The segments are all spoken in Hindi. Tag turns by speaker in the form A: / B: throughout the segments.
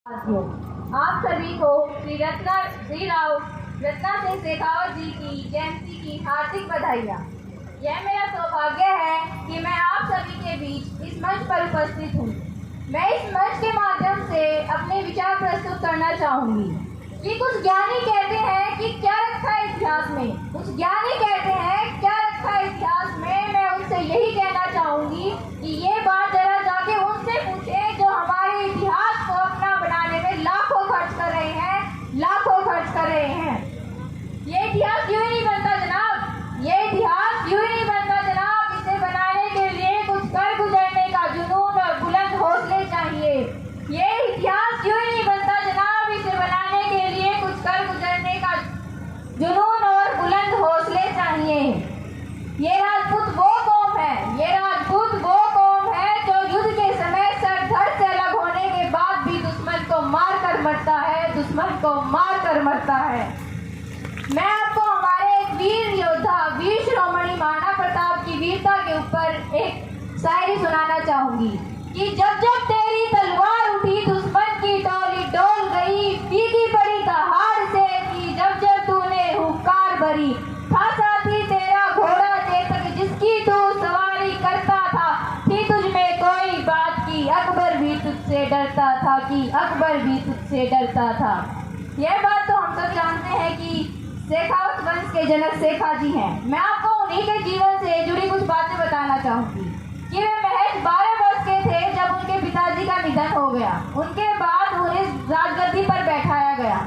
A: आप सभी को श्री राव रत्ना सिंह शेखावत जी की जयंती की हार्दिक बधाइयाँ। यह मेरा सौभाग्य है कि मैं आप सभी के बीच इस मंच पर उपस्थित हूँ। मैं इस मंच के माध्यम से अपने विचार प्रस्तुत करना चाहूँगी कि कुछ ज्ञानी कहते हैं कि क्या रखा है इतिहास में, कुछ ज्ञानी कहते हैं क्या रखा है इतिहास में। मैं उनसे यही कहना चाहूँगी कि ये बात जरा जाके उनसे पूछे जो हमारे इतिहास को अपना बनाने में लाखों खर्च कर रहे हैं, लाखों खर्च कर रहे हैं। ये इतिहास क्यों नहीं बनता जनाब, ये इतिहास क्यों नहीं बनता जनाब। इसे बनाने के लिए कुछ कर गुजरने का जुनून और बुलंद हौसले चाहिए। ये इतिहास क्यों नहीं बनता जनाब, इसे बनाने के लिए कुछ कर गुजरने का जुनून और बुलंद हौसले चाहिए। ये राजपूत वो कौम है, ये राजपूत वो कौम है जो युद्ध के समय सर धड़ से अलग होने के बाद भी दुश्मन को मार कर मरता है, दुश्मन को मार कर मरता है। मैं आपको हमारे एक वीर योद्धा वीर शिरोमणि महाराणा प्रताप की वीरता के ऊपर एक शायरी सुनाना चाहूंगी कि जब जब तेरी तलवार उठी दुश्मन की टोली डोल गई, फीकी पड़ी दहाड़ से कि जब जब तूने हुंकार भरी। था साथी तेरा घोड़ा चेतक जिसकी तू सवारी करता था, थी तुझ में कोई बात की अकबर भी तुझसे डरता था, कि अकबर भी तुझसे डरता था। यह बात तो हम सब जानते हैं कि शेखावत वंश के जनक शेखा जी हैं। मैं आपको उन्हीं के जीवन से जुड़ी कुछ बातें बताना चाहूँगी कि वे महज 12 वर्ष के थे जब उनके पिताजी का निधन हो गया। उनके बाद उन्हें राजगद्दी पर बैठाया गया।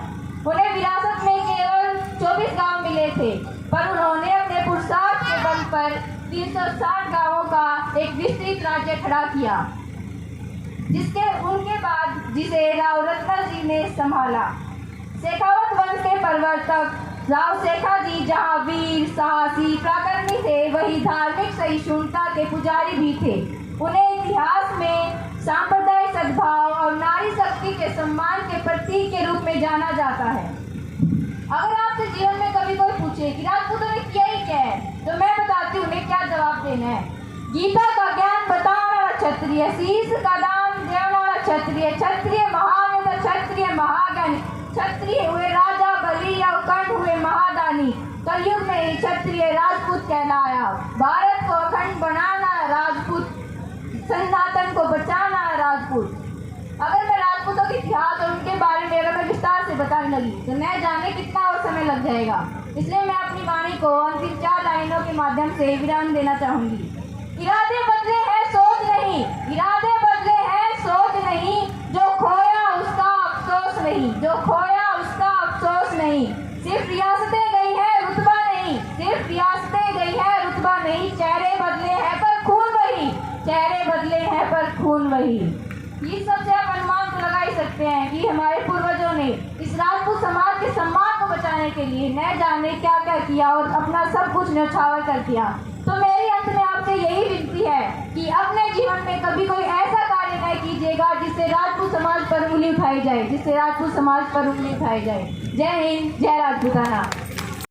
A: उन्हें विरासत में केवल 24 गांव मिले थे, पर उन्होंने अपने पुरुषार्थ के बल पर 360 गांवों का एक विस्तृत राज्य खड़ा किया, उनके बाद जिसे राव रत्ना जी ने संभाला। शेखावत वंश के प्रवर्तक राव शेखा जी जहाँ वीर साहसी पराक्रमी थे, वही धार्मिक सहिष्णुता के पुजारी भी थे। उन्हें इतिहास में सांप्रदायिक सद्भाव और नारी शक्ति के सम्मान के प्रतीक के रूप में जाना जाता है। अगर आपसे जीवन में कभी कोई पूछे कि राजपूतों ने किया ही क्या है, तो मैं बताती हूँ उन्हें क्या जवाब देना है। गीता का ज्ञान बताने वाला क्षत्रिय, शीश का दान देने वाला क्षत्रिय, क्षत्रिय महान क्षत्रिय महाज्ञानी, क्षत्रिय हुए राजा बलि या उकंठ हुए महादानी। कलयुग में ही क्षत्रिय राजपूत कहलाया। भारत को अखंड बनाना राजपूत, सनातन को बचाना राजपूत। अगर मैं राजपूतों के इतिहास और उनके बारे में अगर मैं विस्तार से बताने लगी तो न जाने कितना और समय लग जाएगा। इसलिए मैं अपनी वाणी को अंतिम 4 लाइनों के माध्यम से विराम देना चाहूंगी। इरादे बदले हैं सोच नहीं, इरादे बदले हैं सोच नहीं, जो खोया उसका अफसोस नहीं, जो खोया उसका अफसोस नहीं। सिर्फ रियासतें गई है रुतबा नहीं, सिर्फ रियासतें गई है रुतबा नहीं। चेहरे बदले हैं पर खून वही, चेहरे बदले हैं पर खून वही। इस सबसे आप अनुमान तो लगा ही सकते हैं कि हमारे पूर्वजों ने इस राजपूत समाज के सम्मान को बचाने के लिए न जाने क्या क्या किया और अपना सब कुछ न्यौछावर कर दिया। तो मेरी अंत में आपसे यही विनती है कि अपने जीवन में कभी कोई ऐसा कार्य न कीजिएगा जिससे राजपूत समाज पर उंगली उठाई जाए, जिससे राजपूत समाज पर उंगली उठाई जाए। जय हिंद, जय राजपूताना।